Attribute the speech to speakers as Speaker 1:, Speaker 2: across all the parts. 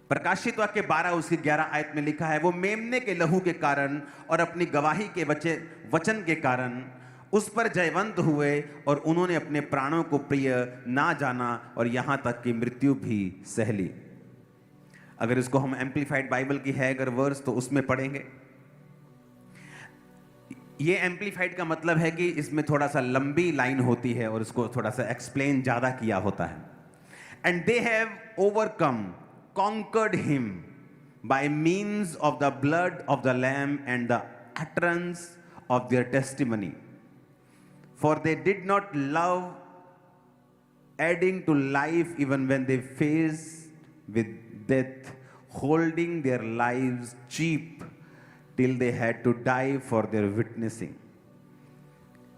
Speaker 1: प्रकाशित वाक्य 12 उसकी 11 आयत में लिखा है, वो मेमने के लहू के कारण और अपनी गवाही के वचन के कारण उस पर जयवंत हुए और उन्होंने अपने प्राणों को प्रिय ना जाना और यहां तक कि मृत्यु भी सह ली। अगर इसको हम एम्पलीफाइड बाइबल की है अगर वर्स तो उसमें पढ़ेंगे। ये एम्पलीफाइड का मतलब है कि इसमें थोड़ा सा लंबी लाइन होती है और इसको थोड़ा सा एक्सप्लेन ज्यादा किया होता है। And they have overcome conquered him by means of the blood of the lamb and the utterance of their testimony, for they did not love adding to life even when they faced with death, holding their lives cheap till they had to die for their witnessing.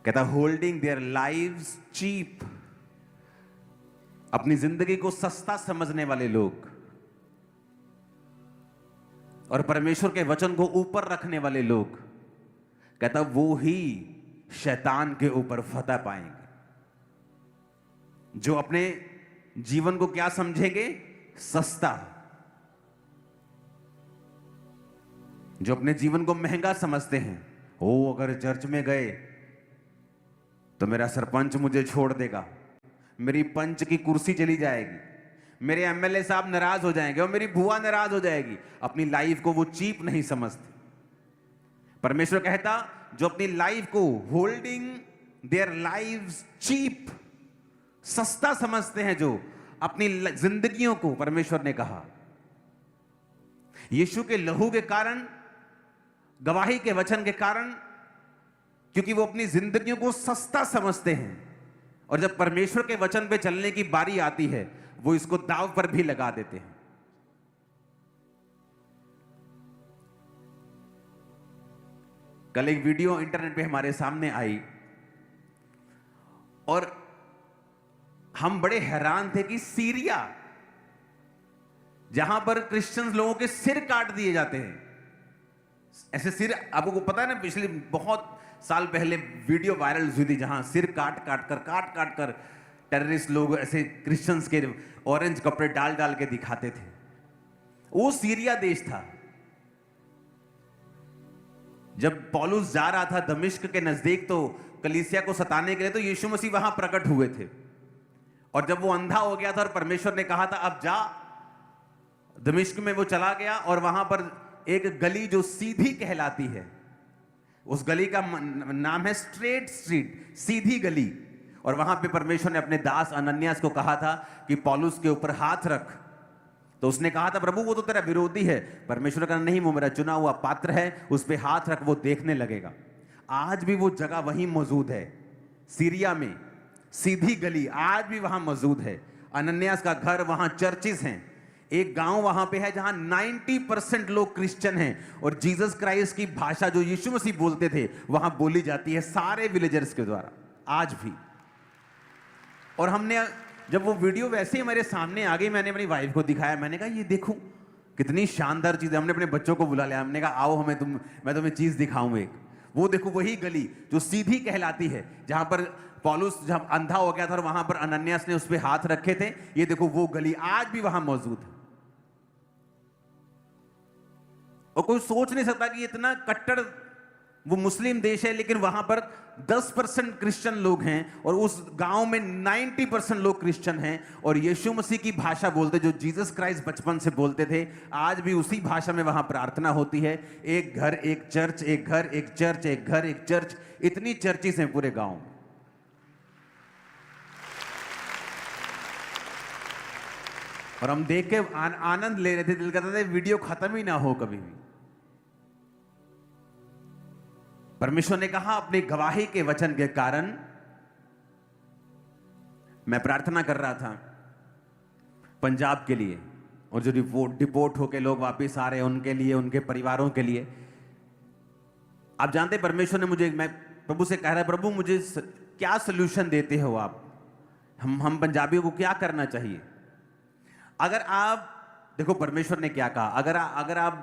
Speaker 1: कहता holding their lives cheap, अपनी जिंदगी को सस्ता समझने वाले लोग और परमेश्वर के वचन को ऊपर रखने वाले लोग, कहता वो ही शैतान के ऊपर फतह पाएंगे। जो अपने जीवन को क्या समझेंगे? सस्ता। जो अपने जीवन को महंगा समझते हैं, ओ अगर चर्च में गए तो मेरा सरपंच मुझे छोड़ देगा, मेरी पंच की कुर्सी चली जाएगी, मेरे एमएलए साहब नाराज हो जाएंगे और मेरी बुआ नाराज हो जाएगी। अपनी लाइफ को वो चीप नहीं समझते। परमेश्वर कहता जो अपनी लाइफ को होल्डिंग देयर लाइव्स चीप, सस्ता समझते हैं, जो अपनी जिंदगियों को, परमेश्वर ने कहा यीशु के लहू के कारण, गवाही के वचन के कारण, क्योंकि वो अपनी जिंदगियों को सस्ता समझते हैं और जब परमेश्वर के वचन पे चलने की बारी आती है वो इसको दांव पर भी लगा देते हैं। कल एक वीडियो इंटरनेट पे हमारे सामने आई और हम बड़े हैरान थे कि सीरिया, जहां पर क्रिश्चियंस लोगों के सिर काट दिए जाते हैं, ऐसे सिर, आपको पता है ना, पिछले बहुत साल पहले वीडियो वायरल हुई थी जहां सिर काट काट कर टेररिस्ट लोग ऐसे क्रिश्चियंस के ऑरेंज कपड़े डाल डाल के दिखाते थे। वो सीरिया देश था। जब पौलुस जा रहा था दमिश्क के नजदीक तो कलीसिया को सताने के लिए, तो यीशु मसीह वहां प्रकट हुए थे और जब वो अंधा हो गया था और परमेश्वर ने कहा था अब जा, दमिश्क में वो चला गया और वहां पर एक गली जो सीधी कहलाती है, उस गली का नाम है स्ट्रेट स्ट्रीट, सीधी गली, और वहां पे परमेश्वर ने अपने दास अनन्यास को कहा था कि पौलुस के ऊपर हाथ रख। तो उसने कहा था प्रभु वो तो तेरा विरोधी है। परमेश्वर का नहीं, वो मेरा चुना हुआ पात्र है, उस पे हाथ रख, वो देखने लगेगा। आज भी वो जगह वहीं मौजूद है, सीरिया में सीधी गली आज भी वहां मौजूद है। अनन्यास का घर, वहां चर्चिस हैं। एक गांव वहां पे है जहां 90% लोग क्रिश्चियन हैं और जीसस क्राइस्ट की भाषा जो यीशु मसीह बोलते थे वहां बोली जाती है सारे विलेजर्स के द्वारा आज भी। और हमने जब वो वीडियो वैसे ही मेरे सामने आ गई, मैंने अपनी वाइफ को दिखाया, मैंने कहा ये देखो कितनी शानदार चीज है। हमने अपने बच्चों को बुला लिया, हमने कहा आओ मैं तुम्हें चीज दिखाऊं एक। वो देखो वही गली जो सीधी कहलाती है, जहां पर पौलुस जब अंधा हो गया था और वहां पर अनन्यास ने उस पर हाथ रखे थे, ये देखो वो गली आज भी वहां मौजूद है। और कोई सोच नहीं सकता कि इतना कट्टर वो मुस्लिम देश है, लेकिन वहां पर 10% क्रिश्चियन लोग हैं और उस गांव में 90% लोग क्रिश्चियन हैं और यीशु मसीह की भाषा बोलते, जो जीसस क्राइस्ट बचपन से बोलते थे। आज भी उसी भाषा में वहां प्रार्थना होती है। एक घर एक चर्च, एक घर एक चर्च, एक घर एक चर्च, इतनी चर्चिस हैं पूरे गांव में। और हम देख के आनंद ले रहे थे, दिल करता था वीडियो खत्म ही ना हो कभी भी। परमेश्वर ने कहा अपनी गवाही के वचन के कारण। मैं प्रार्थना कर रहा था पंजाब के लिए, और जो डिपोर्ट होके लोग वापस आ रहे हैं उनके लिए, उनके परिवारों के लिए। आप जानते परमेश्वर ने मुझे, मैं प्रभु से कह रहा है प्रभु मुझे क्या सोल्यूशन देते हो आप, हम पंजाबियों को क्या करना चाहिए। अगर आप देखो परमेश्वर ने क्या कहा, अगर आप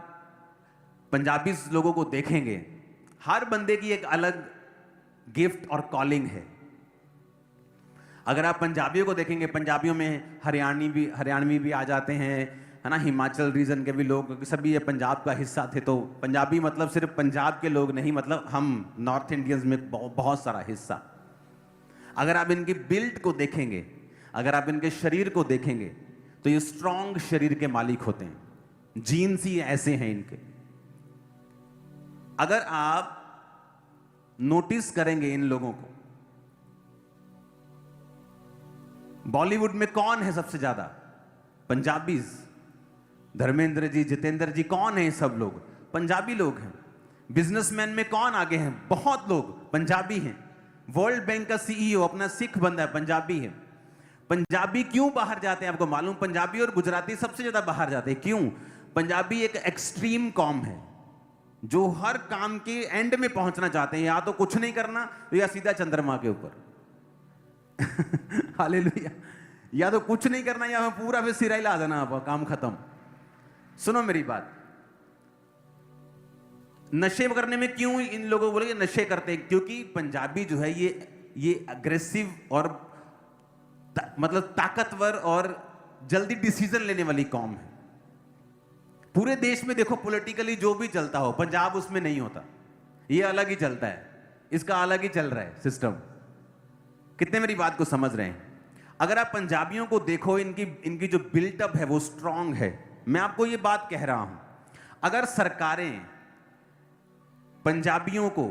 Speaker 1: पंजाबी लोगों को देखेंगे, हर बंदे की एक अलग गिफ्ट और कॉलिंग है। अगर आप पंजाबियों को देखेंगे, पंजाबियों में हरियाणवी भी आ जाते हैं, है ना, हिमाचल रीजन के भी लोग, क्योंकि सभी ये पंजाब का हिस्सा थे, तो पंजाबी मतलब सिर्फ पंजाब के लोग नहीं, मतलब हम नॉर्थ इंडियंस में बहुत सारा हिस्सा। अगर आप इनकी बिल्ड को देखेंगे, अगर आप इनके शरीर को देखेंगे, तो ये स्ट्रॉन्ग शरीर के मालिक होते हैं। जीन्स ही ऐसे हैं इनके। अगर आप नोटिस करेंगे इन लोगों को, बॉलीवुड में कौन है सबसे ज्यादा? पंजाबीज। धर्मेंद्र जी, जितेंद्र जी, कौन है? सब लोग पंजाबी लोग हैं। बिजनेसमैन में कौन आगे हैं? बहुत लोग पंजाबी हैं। वर्ल्ड बैंक का सीईओ अपना सिख बंदा है, पंजाबी है। पंजाबी क्यों बाहर जाते हैं आपको मालूम? पंजाबी और गुजराती सबसे ज्यादा बाहर जाते हैं। क्यों? पंजाबी एक एक्सट्रीम कॉम है जो हर काम के एंड में पहुंचना चाहते हैं, या तो कुछ नहीं करना या सीधा चंद्रमा के ऊपर। हालेलुया। या तो कुछ नहीं करना या पूरा फिर सिरा हिला देना, आप काम खत्म। सुनो मेरी बात, नशे करने में क्यों इन लोगों को बोले नशे करते हैं? क्योंकि पंजाबी जो है ये अग्रेसिव और मतलब ताकतवर और जल्दी डिसीजन लेने वाली कौम है। पूरे देश में देखो पॉलिटिकली जो भी चलता हो, पंजाब उसमें नहीं होता। ये अलग ही चलता है, इसका अलग ही चल रहा है सिस्टम। कितने मेरी बात को समझ रहे हैं? अगर आप पंजाबियों को देखो, इनकी जो बिल्टअप है वो स्ट्रांग है। मैं आपको ये बात कह रहा हूं, अगर सरकारें पंजाबियों को,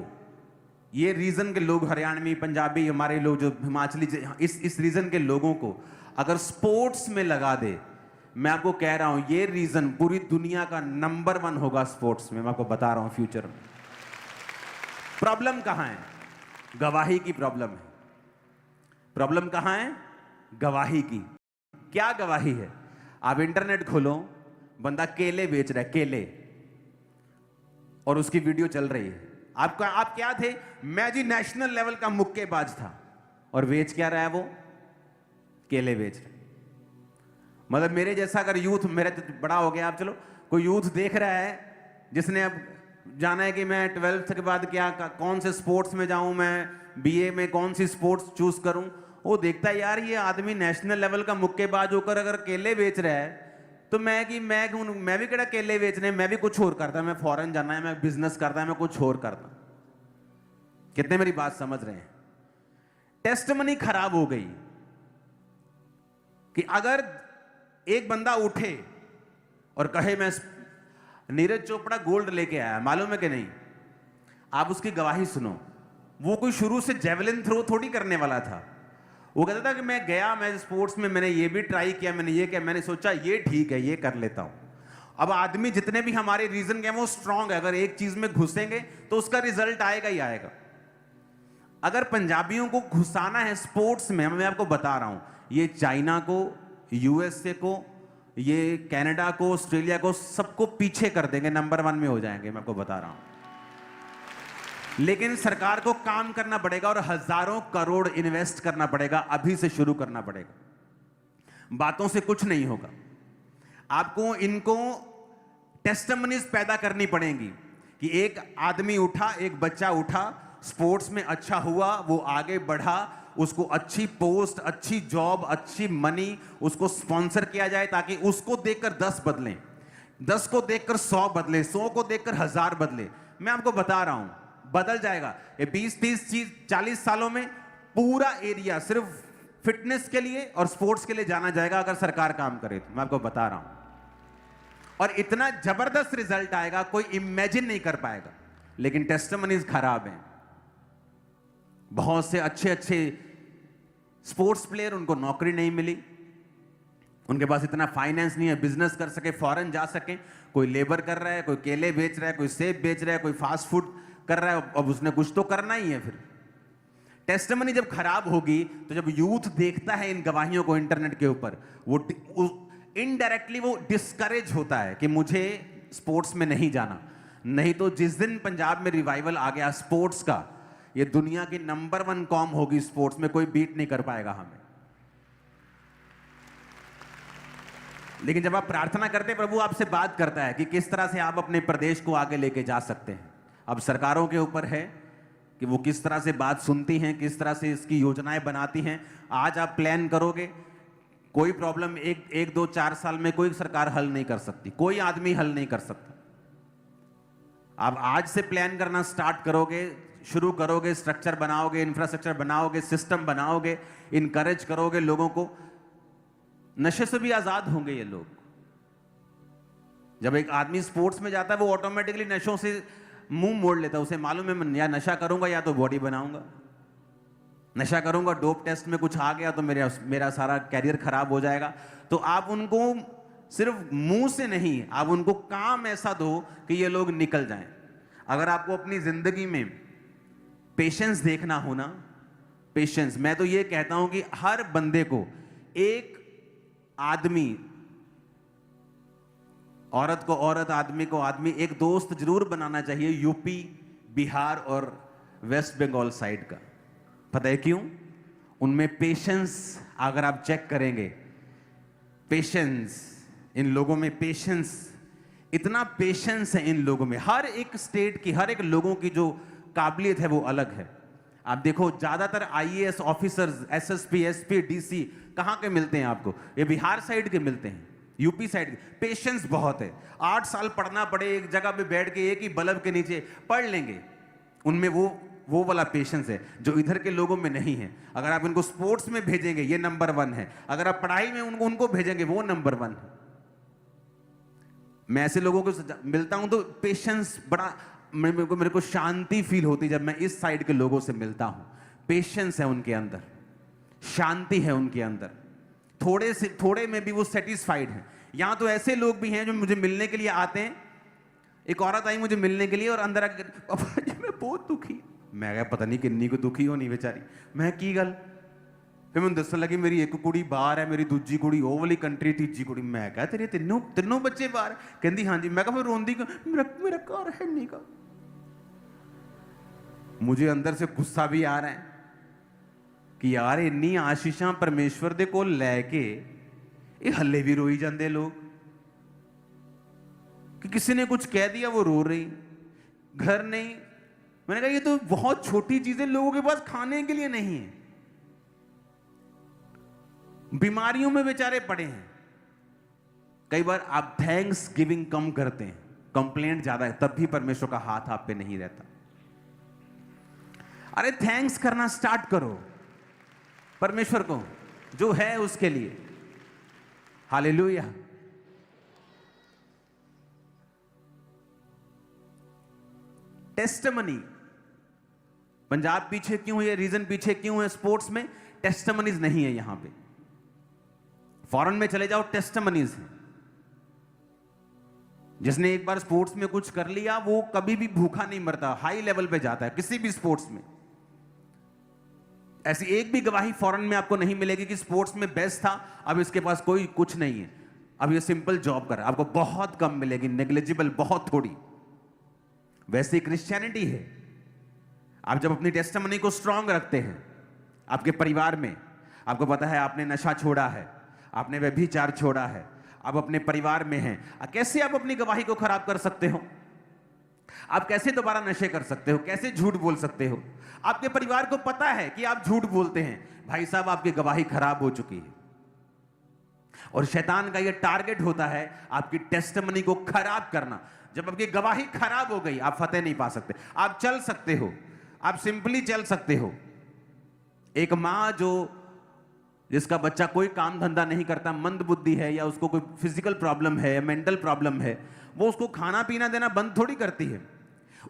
Speaker 1: ये रीजन के लोग, हरियाणवी, पंजाबी, हमारे लोग जो हिमाचली, इस रीजन के लोगों को अगर स्पोर्ट्स में लगा दे, मैं आपको कह रहा हूं ये रीजन पूरी दुनिया का नंबर 1 होगा स्पोर्ट्स में। मैं आपको बता रहा हूं फ्यूचर में। प्रॉब्लम कहां है? गवाही की प्रॉब्लम है। प्रॉब्लम कहां है? गवाही की। क्या गवाही है? आप इंटरनेट खोलो, बंदा केले बेच रहा है, केले, और उसकी वीडियो चल रही है। आप क्या थे? मैं जी नेशनल लेवल का मुक्केबाज था, और बेच क्या रहा है वो? केले बेच रहा है। मतलब मेरे जैसा अगर यूथ, मेरे तो बड़ा हो गया, आप चलो कोई यूथ देख रहा है जिसने अब जाना है कि मैं 12th के बाद क्या, कौन से स्पोर्ट्स में जाऊं, मैं बीए में कौन सी स्पोर्ट्स चूज करूं, वो देखता है यार ये आदमी नेशनल लेवल का मुक्केबाज होकर अगर केले बेच रहा है, तो मैं भी केड़ा केले बेचने, मैं भी कुछ और करता, मैं फॉरेन जाना है, मैं बिजनेस करता है, मैं कुछ और करता। कितने मेरी बात समझ रहे हैं? टेस्टमनी खराब हो गई कि अगर एक बंदा उठे और कहे मैं नीरज चोपड़ा गोल्ड लेके आया, मालूम है कि नहीं? आप उसकी गवाही सुनो। वो कोई शुरू से जेवलिन थ्रो थोड़ी करने वाला था। वो कहता था कि मैं गया, मैं स्पोर्ट्स में मैंने ये भी ट्राई किया, मैंने ये किया, मैंने सोचा ये ठीक है, ये कर लेता हूं। अब आदमी जितने भी हमारे रीजन के हैं वो स्ट्रांग है, अगर एक चीज में घुसेंगे तो उसका रिजल्ट आएगा ही आएगा। अगर पंजाबियों को घुसाना है स्पोर्ट्स में, मैं आपको बता रहा हूं, ये चाइना को, यूएसए को, ये कनाडा को, ऑस्ट्रेलिया को, सबको पीछे कर देंगे, नंबर 1 में हो जाएंगे, मैं आपको बता रहा हूं। लेकिन सरकार को काम करना पड़ेगा और हजारों करोड़ इन्वेस्ट करना पड़ेगा, अभी से शुरू करना पड़ेगा। बातों से कुछ नहीं होगा। आपको इनको टेस्टिमनीज पैदा करनी पड़ेंगी कि एक आदमी उठा, एक बच्चा उठा, स्पोर्ट्स में अच्छा हुआ, वो आगे बढ़ा, उसको अच्छी पोस्ट, अच्छी जॉब, अच्छी मनी, उसको स्पॉन्सर किया जाए ताकि उसको देखकर 10 बदलें, 10 को देखकर 100 बदले, 100 को देखकर 1000 बदले। मैं आपको बता रहा हूं बदल जाएगा। ये 20, 30, 40 सालों में पूरा एरिया सिर्फ फिटनेस के लिए और स्पोर्ट्स के लिए जाना जाएगा, अगर सरकार काम करे तो। मैं आपको बता रहा हूं, और इतना जबरदस्त रिजल्ट आएगा, कोई इमेजिन नहीं कर पाएगा। लेकिन टेस्टिमनीज खराब हैं। बहुत से अच्छे अच्छे स्पोर्ट्स प्लेयर, उनको नौकरी नहीं मिली, उनके पास इतना फाइनेंस नहीं है बिजनेस कर सके, फॉरेन जा सके। कोई लेबर कर रहा है, कोई केले बेच रहा है, कोई सेब बेच रहा है, कोई फास्ट फूड कर रहा है। अब उसने कुछ तो करना ही है। फिर टेस्टिमनी जब खराब होगी, तो जब यूथ देखता है इन गवाहियों को इंटरनेट के ऊपर, वो इनडायरेक्टली वो डिस्करेज होता है कि मुझे स्पोर्ट्स में नहीं जाना। नहीं तो जिस दिन पंजाब में रिवाइवल आ गया स्पोर्ट्स का, ये दुनिया की नंबर 1 कॉम होगी स्पोर्ट्स में, कोई बीट नहीं कर पाएगा हमें। लेकिन जब आप प्रार्थना करते हैं, प्रभु आपसे बात करता है कि किस तरह से आप अपने प्रदेश को आगे लेके जा सकते हैं। अब सरकारों के ऊपर है कि वो किस तरह से बात सुनती हैं, किस तरह से इसकी योजनाएं बनाती हैं। आज आप प्लान करोगे कोई प्रॉब्लम एक दो 4 साल में कोई सरकार हल नहीं कर सकती, कोई आदमी हल नहीं कर सकता। आप आज से प्लान करना स्टार्ट करोगे, शुरू करोगे, स्ट्रक्चर बनाओगे, इंफ्रास्ट्रक्चर बनाओगे, सिस्टम बनाओगे, इनकरेज करोगे लोगों को, नशे से भी आजाद होंगे ये लोग। जब एक आदमी स्पोर्ट्स में जाता है वो ऑटोमेटिकली नशों से मुंह मोड़ लेता है। उसे मालूम है मैं या नशा करूंगा या तो बॉडी बनाऊंगा। नशा करूंगा, डोप टेस्ट में कुछ आ गया तो मेरा सारा कैरियर खराब हो जाएगा। तो आप उनको सिर्फ मुंह से नहीं, आप उनको काम ऐसा दो कि ये लोग निकल जाएं। अगर आपको अपनी जिंदगी में पेशेंस देखना हो ना, पेशेंस, मैं तो ये कहता हूं कि हर बंदे को एक आदमी, औरत को औरत, आदमी को आदमी, एक दोस्त जरूर बनाना चाहिए यूपी, बिहार और वेस्ट बंगाल साइड का। पता है क्यों? उनमें पेशेंस, अगर आप चेक करेंगे, पेशेंस, इन लोगों में पेशेंस, इतना पेशेंस है इन लोगों में। हर एक स्टेट की, हर एक लोगों की जो काबिलियत है वो अलग है। आप देखो ज्यादातर IAS officers, SSP, SP, DC कहां के मिलते हैं आपको? ये बिहार साइड के मिलते हैं, यूपी साइड के। पेशेंस बहुत है। 8 साल पढ़ना पड़े, एक जगह पे बैठ के एक ही बल्ब के नीचे पढ़ लेंगे। उनमें वो वाला पेशेंस है जो इधर के लोगों में नहीं है। अगर आप इनको स्पोर्ट्स में भेजेंगे ये नंबर 1 है, अगर आप पढ़ाई में उनको भेजेंगे वो नंबर 1 है। मैं ऐसे लोगों को मिलता हूं तो पेशेंस बड़ा, मेरे को शांति फील होती जब मैं इस साइड के लोगों से मिलता हूं। पेशेंस है उनके अंदर, शांति है उनके अंदर, थोड़े में भी वो सेटिस्फाइड हैं। यहां तो ऐसे लोग भी हैं जो मुझे मिलने के लिए आते हैं। एक औरत आई मुझे मिलने के लिए और अंदर आकर, पापा जी मैं बहुत दुखी। मैं कहा पता नहीं किन्नी को दुखी होनी बेचारी। मैं की गल, फिर मैं दसन लगी मेरी एक कुड़ी बाहर है, मेरी दूजी कुड़ी ਉਹ ਵਾਲੀ कंट्री, तीजी कुड़ी। मैं कहा तेरे ਤਿੰਨੋਂ ਬੱਚੇ ਬਾਹਰ? ਕਹਿੰਦੀ ਹਾਂਜੀ। मैं कहा फिर रोंदी क्यों? मेरा घर है नहीं का। मुझे अंदर से गुस्सा भी आ रहा है कि यार इन्नी आशीषां परमेश्वर दे कोल लैके ये हल्ले भी रोई जाते लोग, कि किसी ने कुछ कह दिया वो रो रही, घर नहीं। मैंने कहा ये तो बहुत छोटी चीजें लोगों के पास खाने के लिए नहीं है, बीमारियों में बेचारे पड़े हैं। कई बार आप थैंक्स गिविंग कम करते हैं, कंप्लेंट ज्यादा है, तब भी परमेश्वर का हाथ आप पे नहीं रहता। अरे थैंक्स करना स्टार्ट करो परमेश्वर को जो है उसके लिए। हालेलुया। टेस्टिमनी, पंजाब पीछे क्यों है, रीजन पीछे क्यों है स्पोर्ट्स में? टेस्टिमनीज नहीं है यहां पे। फॉरेन में चले जाओ, टेस्टिमनीज है। जिसने एक बार स्पोर्ट्स में कुछ कर लिया वो कभी भी भूखा नहीं मरता, हाई लेवल पे जाता है किसी भी स्पोर्ट्स में। ऐसी एक भी गवाही फॉरेन में आपको नहीं मिलेगी कि स्पोर्ट्स में बेस्ट था, अब इसके पास कोई कुछ नहीं है, अब ये सिंपल जॉब कर। आपको बहुत कम मिलेगी, नेग्लिजिबल, बहुत थोड़ी। वैसे क्रिश्चियनिटी है। आप जब अपनी टेस्टिमनी को स्ट्रांग रखते हैं आपके परिवार में, आपको पता है आपने नशा छोड़ा है, आपने व्यभिचार छोड़ा है, आप अपने परिवार में हैं, कैसे आप अपनी गवाही को खराब कर सकते हो? आप कैसे दोबारा नशे कर सकते हो? कैसे झूठ बोल सकते हो? आपके परिवार को पता है कि आप झूठ बोलते हैं, भाई साहब आपकी गवाही खराब हो चुकी है। और शैतान का यह टारगेट होता है आपकी टेस्टिमनी को खराब करना। जब आपकी गवाही खराब हो गई आप फतेह नहीं पा सकते। आप चल सकते हो, आप सिंपली चल सकते हो। एक मां जिसका बच्चा कोई काम धंधा नहीं करता, मंद बुद्धि है, या उसको कोई फिजिकल प्रॉब्लम है, मेंटल प्रॉब्लम है, वो उसको खाना पीना देना बंद थोड़ी करती है।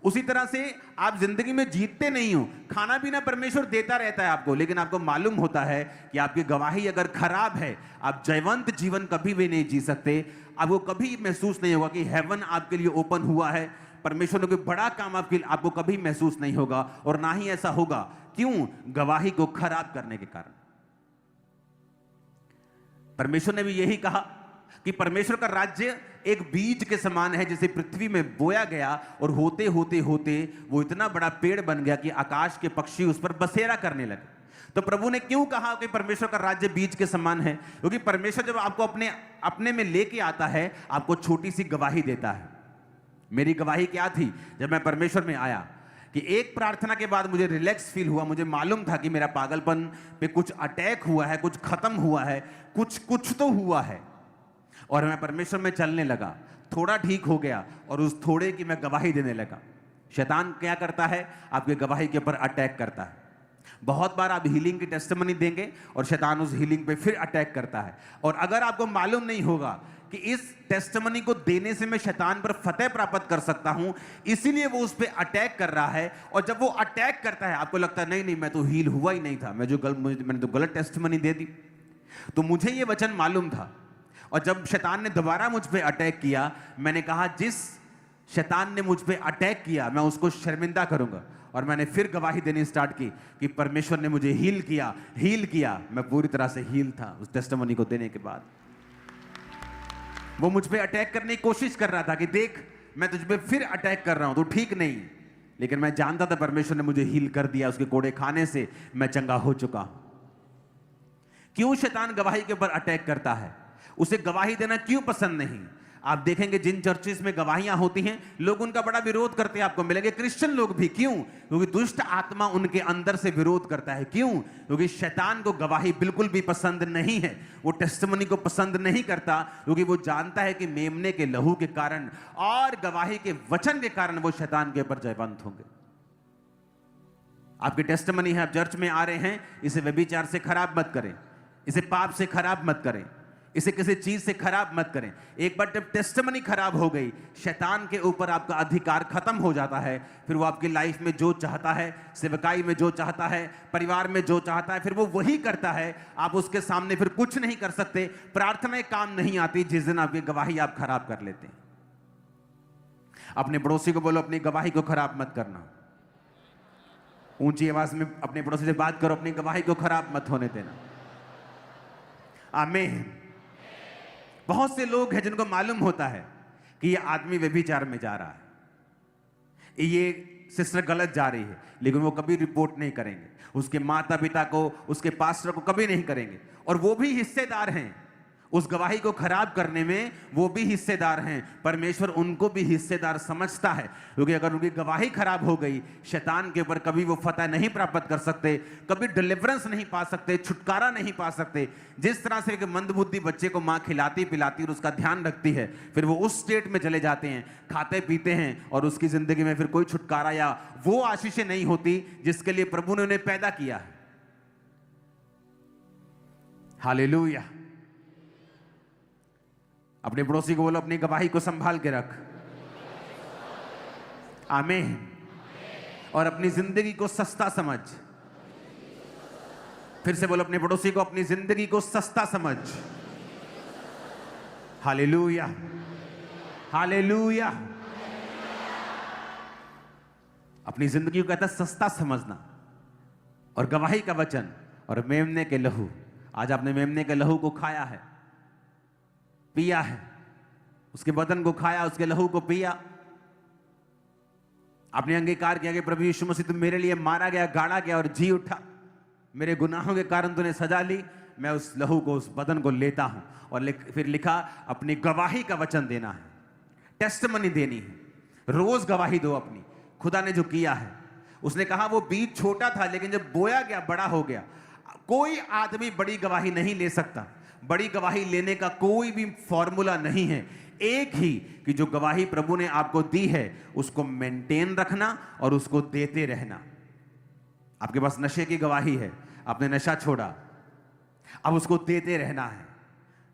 Speaker 1: उसी तरह से आप जिंदगी में जीतते नहीं हो, खाना पीना परमेश्वर देता रहता है आपको, लेकिन आपको मालूम होता है कि आपकी गवाही अगर खराब है आप जयवंत जीवन कभी भी नहीं जी सकते। आपको कभी महसूस नहीं होगा कि हेवन आपके लिए ओपन हुआ है, परमेश्वर ने कोई बड़ा काम आपको कभी महसूस नहीं होगा, और ना ही ऐसा होगा। क्यों? गवाही को खराब करने के कारण। परमेश्वर ने भी यही कहा कि परमेश्वर का राज्य एक बीज के समान है, जिसे पृथ्वी में बोया गया और होते होते होते वो इतना बड़ा पेड़ बन गया कि आकाश के पक्षी उस पर बसेरा करने लगे। तो प्रभु ने क्यों कहा कि परमेश्वर का राज्य बीज के समान है? क्योंकि परमेश्वर जब आपको अपने में लेके आता है आपको छोटी सी गवाही देता है। मेरी गवाही क्या थी जब मैं परमेश्वर में आया? कि एक प्रार्थना के बाद मुझे रिलैक्स फील हुआ, मुझे मालूम था कि मेरा पागलपन पे कुछ अटैक हुआ है, कुछ खत्म हुआ है, कुछ तो हुआ है। और मैं परमेश्वर में चलने लगा, थोड़ा ठीक हो गया और उस थोड़े की मैं गवाही देने लगा। शैतान क्या करता है? आपके गवाही के ऊपर अटैक करता है। बहुत बार आप हीलिंग की टेस्टिमनी देंगे और शैतान उस हीलिंग पे फिर अटैक करता है। और अगर आपको मालूम नहीं होगा कि इस टेस्टिमनी को देने से मैं शैतान पर फतेह प्राप्त कर सकता हूं, इसीलिए वो उस पे अटैक कर रहा है। और जब वो अटैक करता है, आपको लगता है नहीं नहीं, मैं तो हील हुआ ही नहीं था, मैंने तो गलत टेस्टिमनी दे दी। तो मुझे ये वचन मालूम था। और जब शैतान ने दोबारा मुझ पे अटैक किया, मैंने कहा जिस शैतान ने मुझ पे अटैक किया मैं उसको शर्मिंदा करूंगा। और मैंने फिर गवाही देनी स्टार्ट की कि परमेश्वर ने मुझे हील किया। मैं पूरी तरह से हील था उस टेस्टिमनी को देने के बाद। वो मुझ पे अटैक करने की कोशिश कर रहा था कि देख मैं तुझ पे फिर अटैक कर रहा हूं, तो ठीक नहीं। लेकिन मैं जानता था परमेश्वर ने मुझे हील कर दिया, उसके कोड़े खाने से मैं चंगा हो चुका हूं। क्यों शैतान गवाही के ऊपर अटैक करता है? उसे गवाही देना क्यों पसंद नहीं? आप देखेंगे जिन चर्चेस में गवाहियां होती हैं, लोग उनका बड़ा विरोध करते हैं, आपको मिलेंगे क्रिश्चियन लोग भी। क्यों? क्योंकि दुष्ट आत्मा उनके अंदर से विरोध करता है। क्यों? क्योंकि शैतान को गवाही बिल्कुल भी पसंद नहीं है, वो टेस्टिमनी को पसंद नहीं करता, क्योंकि वो जानता है कि मेमने के लहू के कारण और गवाही के वचन के कारण वो शैतान के ऊपर जयवंत होंगे। आपकी टेस्टिमनी है, आप चर्च में आ रहे हैं, इसे व्यभिचार से खराब मत करें, इसे पाप से खराब मत करें, इसे किसी चीज से खराब मत करें। एक बार जब टेस्टिमनी खराब हो गई, शैतान के ऊपर आपका अधिकार खत्म हो जाता है। फिर वो आपकी लाइफ में जो चाहता है, सेवकाई में जो चाहता है, परिवार में जो चाहता है, फिर वो वही करता है। आप उसके सामने फिर कुछ नहीं कर सकते। प्रार्थनाएं काम नहीं आती जिस दिन आपकी गवाही आप खराब कर लेते हैं। अपने पड़ोसी को बोलो अपनी गवाही को खराब मत करना। ऊंची आवाज में अपने पड़ोसी से बात करो, अपनी गवाही को खराब मत होने देना। आमीन। बहुत से लोग हैं जिनको मालूम होता है कि ये आदमी व्यभिचार में जा रहा है, ये सिस्टर गलत जा रही है, लेकिन वो कभी रिपोर्ट नहीं करेंगे, उसके माता पिता को, उसके पास्टर को कभी नहीं करेंगे। और वो भी हिस्सेदार हैं उस गवाही को खराब करने में, वो भी हिस्सेदार हैं। परमेश्वर उनको भी हिस्सेदार समझता है, क्योंकि अगर उनकी गवाही खराब हो गई, शैतान के ऊपर कभी वो फतह नहीं प्राप्त कर सकते, कभी डिलीवरेंस नहीं पा सकते, छुटकारा नहीं पा सकते। जिस तरह से एक मंदबुद्धि बच्चे को मां खिलाती पिलाती और उसका ध्यान रखती है, फिर वो उस स्टेट में चले जाते हैं, खाते पीते हैं, और उसकी जिंदगी में फिर कोई छुटकारा या वो आशीषें नहीं होती जिसके लिए प्रभु ने उन्हें पैदा किया है। हालेलुया। अपने पड़ोसी को बोलो अपनी गवाही को संभाल के रख। आमीन। और अपनी जिंदगी को सस्ता समझ। फिर से बोलो अपने पड़ोसी को अपनी जिंदगी को सस्ता समझ। Hallelujah, hallelujah. अपनी जिंदगी को कहता है सस्ता समझना। और गवाही का वचन और मेमने के लहू। आज आपने मेमने के लहू को खाया है, पिया है, उसके बदन को खाया, उसके लहू को पिया। आपने अंगीकार किया कि प्रभु यीशु मसीह तुम मेरे लिए मारा गया, गाड़ा गया और जी उठा, मेरे गुनाहों के कारण तूने सजा ली, मैं उस लहू को, उस बदन को लेता हूं। और फिर लिखा अपनी गवाही का वचन देना है, टेस्टिमनी देनी है। रोज गवाही दो अपनी, खुदा ने जो किया है। उसने कहा वो बीज छोटा था, लेकिन जब बोया गया बड़ा हो गया। कोई आदमी बड़ी गवाही नहीं ले सकता, बड़ी गवाही लेने का कोई भी फॉर्मूला नहीं है। एक ही कि जो गवाही प्रभु ने आपको दी है उसको मेंटेन रखना और उसको देते रहना। आपके पास नशे की गवाही है, आपने नशा छोड़ा, अब उसको देते रहना है,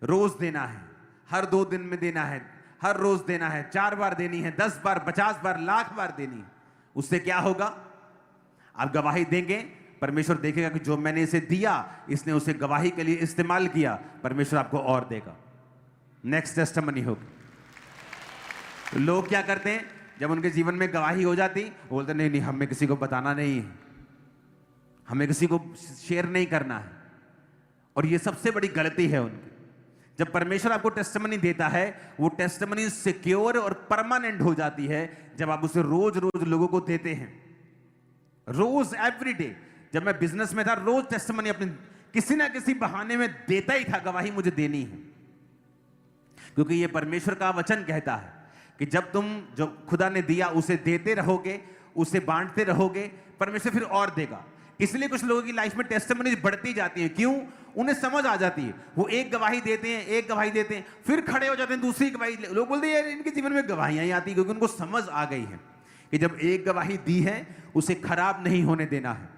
Speaker 1: रोज देना है, हर 2 दिन में देना है, हर रोज देना है, 4 बार देनी है, 10 बार, 50 बार, लाख बार देनी है। उससे क्या होगा? आप गवाही देंगे, परमेश्वर देखेगा कि जो मैंने इसे दिया, इसने उसे गवाही के लिए इस्तेमाल किया, परमेश्वर आपको और देगा। नेक्स्ट टेस्टिमनी होगी। लोग क्या करते हैं जब उनके जीवन में गवाही हो जाती, वो बोलते नहीं नहीं हमें किसी को बताना नहीं है, हमें किसी को शेयर नहीं करना है। और ये सबसे बड़ी गलती है उनकी। जब परमेश्वर आपको टेस्टिमनी देता है, वो टेस्टिमनी सिक्योर और परमानेंट हो जाती है जब आप उसे रोज रोज लोगों को देते हैं, रोज, एवरीडे। जब मैं बिजनेस में था, रोज टेस्टिमनी अपनी किसी ना किसी बहाने में देता ही था, गवाही मुझे देनी है। क्योंकि ये परमेश्वर का वचन कहता है कि जब तुम जो खुदा ने दिया उसे देते रहोगे, उसे बांटते रहोगे, परमेश्वर फिर और देगा। इसलिए कुछ लोगों की लाइफ में टेस्टिमनीज बढ़ती जाती है। क्यों? उन्हें समझ आ जाती है। वो एक गवाही देते हैं, एक गवाही देते हैं, फिर खड़े हो जाते हैं दूसरी गवाही। लोग बोलते हैं यार इनके जीवन में गवाहियां ही आती, क्योंकि उनको समझ आ गई है कि जब एक गवाही दी है उसे खराब नहीं होने देना है।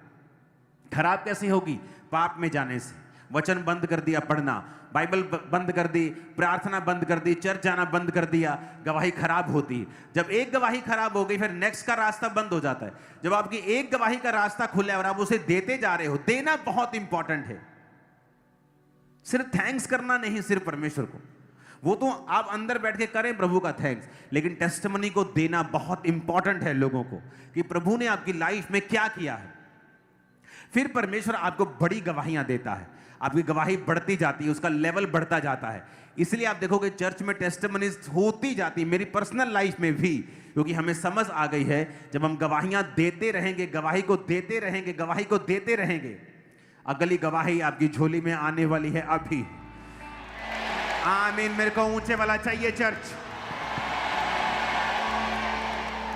Speaker 1: खराब कैसे होगी? पाप में जाने से। वचन बंद कर दिया पढ़ना, बाइबल बंद कर दी, प्रार्थना बंद कर दी, चर्च जाना बंद कर दिया, गवाही खराब होती है। जब एक गवाही खराब हो गई फिर नेक्स्ट का रास्ता बंद हो जाता है। जब आपकी एक गवाही का रास्ता खुला और आप उसे देते जा रहे हो, देना बहुत इंपॉर्टेंट है। सिर्फ थैंक्स करना नहीं, सिर्फ परमेश्वर को, वो तो आप अंदर बैठ के करें प्रभु का थैंक्स, लेकिन टेस्टिमनी को देना बहुत इंपॉर्टेंट है लोगों को, कि प्रभु ने आपकी लाइफ में क्या किया है। फिर परमेश्वर आपको बड़ी गवाहियां देता है, आपकी गवाही बढ़ती जाती है, उसका लेवल बढ़ता जाता है। इसलिए आप देखोगे चर्च में टेस्टिमनीज होती जाती, मेरी पर्सनल लाइफ में भी, क्योंकि हमें समझ आ गई है जब हम गवाहियां देते रहेंगे, गवाही को देते रहेंगे, गवाही को देते रहेंगे, अगली गवाही आपकी झोली में आने वाली है अभी। आमीन। मेरे को ऊंचे वाला चाहिए चर्च।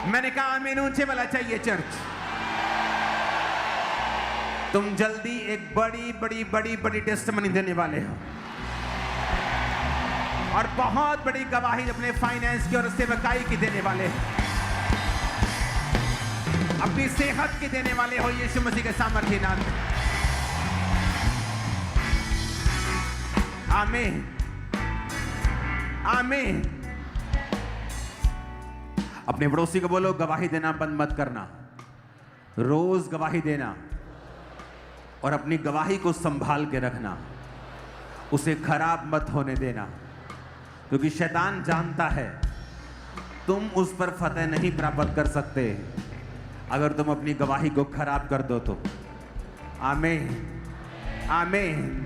Speaker 1: मैंने कहा आमीन, ऊंचे वाला चाहिए चर्च। तुम जल्दी एक बड़ी बड़ी बड़ी बड़ी टेस्टिमनी देने वाले हो, और बहुत बड़ी गवाही अपने फाइनेंस की और सेवकाई की देने वाले हो, अपनी सेहत की देने वाले हो यीशु मसीह के सामर्थ्य नाम में। आमीन, आमीन। अपने पड़ोसी को बोलो गवाही देना बंद मत करना, रोज गवाही देना, और अपनी गवाही को संभाल के रखना, उसे खराब मत होने देना, क्योंकि शैतान जानता है तुम उस पर फतेह नहीं प्राप्त कर सकते अगर तुम अपनी गवाही को खराब कर दो तो। आमीन, आमीन।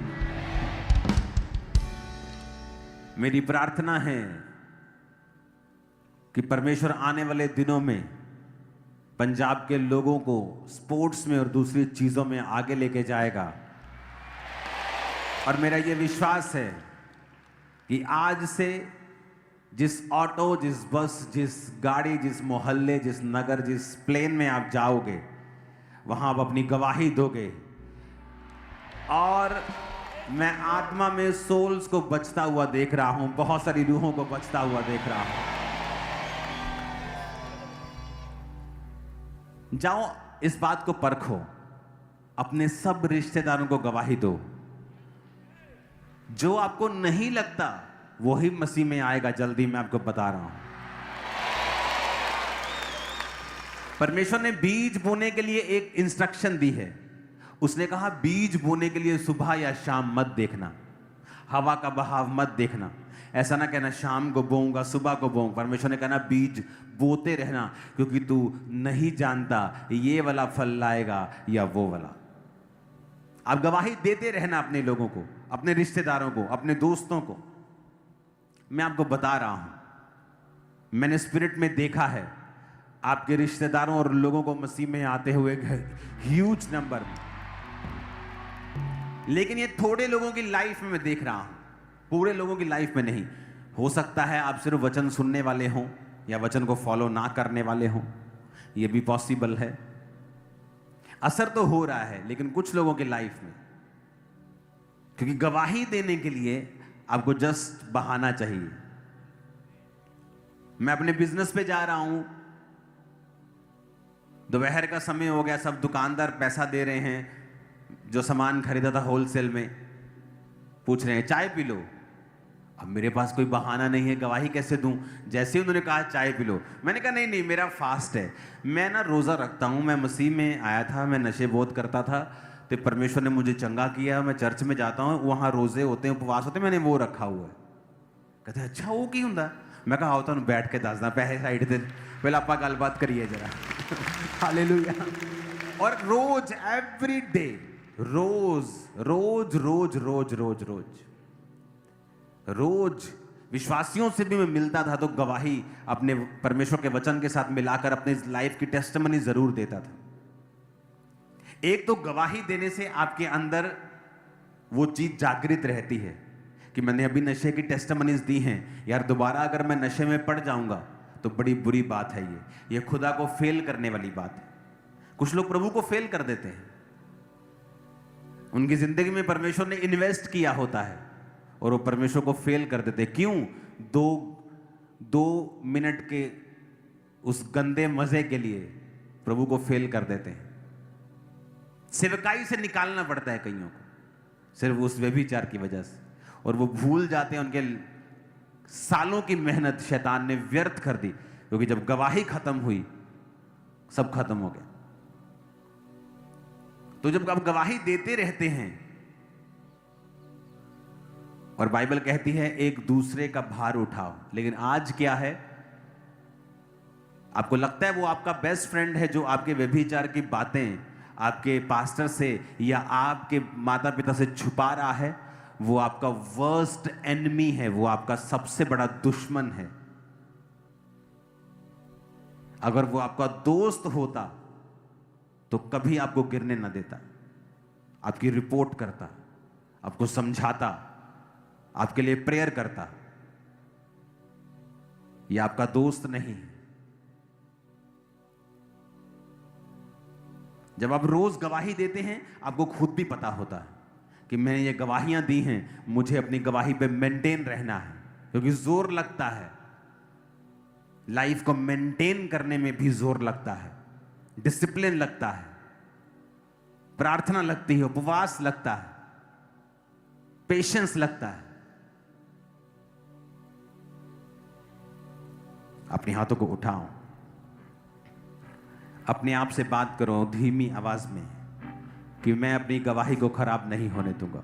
Speaker 1: मेरी प्रार्थना है कि परमेश्वर आने वाले दिनों में पंजाब के लोगों को स्पोर्ट्स में और दूसरी चीजों में आगे लेके जाएगा, और मेरा यह विश्वास है कि आज से जिस ऑटो, जिस बस, जिस गाड़ी, जिस मोहल्ले, जिस नगर, जिस प्लेन में आप जाओगे, वहां आप अपनी गवाही दोगे, और मैं आत्मा में सोल्स को बचता हुआ देख रहा हूं, बहुत सारी रूहों को बचता हुआ देख रहा हूं। जाओ इस बात को परखो, अपने सब रिश्तेदारों को गवाही दो। जो आपको नहीं लगता वही मसीह में आएगा जल्दी, मैं आपको बता रहा हूं। परमेश्वर ने बीज बोने के लिए एक इंस्ट्रक्शन दी है। उसने कहा बीज बोने के लिए सुबह या शाम मत देखना, हवा का बहाव मत देखना। ऐसा ना कहना शाम को बोऊंगा, सुबह को बोऊंगा। परमेश्वर ने कहना बीज बोते रहना, क्योंकि तू नहीं जानता ये वाला फल लाएगा या वो वाला। आप गवाही देते रहना अपने लोगों को, अपने रिश्तेदारों को, अपने दोस्तों को। मैं आपको बता रहा हूं, मैंने स्पिरिट में देखा है आपके रिश्तेदारों और लोगों को मसीह में आते हुए ह्यूज नंबर में। लेकिन ये थोड़े लोगों की लाइफ में मैं देख रहा हूं, पूरे लोगों की लाइफ में नहीं। हो सकता है आप सिर्फ वचन सुनने वाले हों या वचन को फॉलो ना करने वाले हों, ये भी पॉसिबल है। असर तो हो रहा है लेकिन कुछ लोगों की लाइफ में, क्योंकि गवाही देने के लिए आपको जस्ट बहाना चाहिए। मैं अपने बिजनेस पे जा रहा हूं, दोपहर का समय हो गया, सब दुकानदार पैसा दे रहे हैं, जो सामान खरीदा था होलसेल में, पूछ रहे हैं चाय पी लो। अब मेरे पास कोई बहाना नहीं है, गवाही कैसे दूं? जैसे ही उन्होंने कहा चाय पी लो, मैंने कहा नहीं नहीं मेरा फास्ट है, मैं ना रोज़ा रखता हूं, मैं मसीह में आया था, मैं नशे बहुत करता था, तो परमेश्वर ने मुझे चंगा किया, मैं चर्च में जाता हूं, वहाँ रोज़े होते हैं, उपवास होते हैं, मैंने वो रखा हुआ है। कहते अच्छा वो की हुंदा? मैं कहा आओ तुहानू बैठ के दसदा, पैसे साइड दे, पहले आप गलबात करिए जरा। हालेलुया। और रोज एवरी डे, रोज रोज रोज रोज रोज रोज रोज विश्वासियों से भी मैं मिलता था तो गवाही अपने परमेश्वर के वचन के साथ मिलाकर अपने लाइफ की टेस्टिमनी जरूर देता था। एक तो गवाही देने से आपके अंदर वो चीज जागृत रहती है कि मैंने अभी नशे की टेस्टिमनीज दी हैं, यार दोबारा अगर मैं नशे में पड़ जाऊंगा तो बड़ी बुरी बात है। ये खुदा को फेल करने वाली बात है। कुछ लोग प्रभु को फेल कर देते हैं। उनकी जिंदगी में परमेश्वर ने इन्वेस्ट किया होता है और वो परमेश्वर को फेल कर देते हैं। क्यों? दो मिनट के उस गंदे मजे के लिए प्रभु को फेल कर देते हैं। सेवकाई से निकालना पड़ता है कईयों को सिर्फ उस व्यभिचार की वजह से, और वो भूल जाते हैं उनके सालों की मेहनत शैतान ने व्यर्थ कर दी, क्योंकि जब गवाही खत्म हुई सब खत्म हो गया। तो जब आप गवाही देते रहते हैं, और बाइबल कहती है एक दूसरे का भार उठाओ, लेकिन आज क्या है? आपको लगता है वो आपका बेस्ट फ्रेंड है जो आपके व्यभिचार की बातें आपके पास्टर से या आपके माता पिता से छुपा रहा है? वो आपका वर्स्ट एनिमी है, वो आपका सबसे बड़ा दुश्मन है। अगर वो आपका दोस्त होता तो कभी आपको गिरने ना देता, आपकी रिपोर्ट करता, आपको समझाता, आपके लिए प्रेयर करता। ये आपका दोस्त नहीं। जब आप रोज गवाही देते हैं, आपको खुद भी पता होता है कि मैंने ये गवाहियां दी हैं, मुझे अपनी गवाही पे मेंटेन रहना है, क्योंकि जोर लगता है। लाइफ को मेंटेन करने में भी जोर लगता है, डिसिप्लिन लगता है, प्रार्थना लगती है, उपवास लगता है, पेशेंस लगता है। अपने हाथों को उठाओ, अपने आप से बात करो धीमी आवाज में कि मैं अपनी गवाही को खराब नहीं होने दूंगा।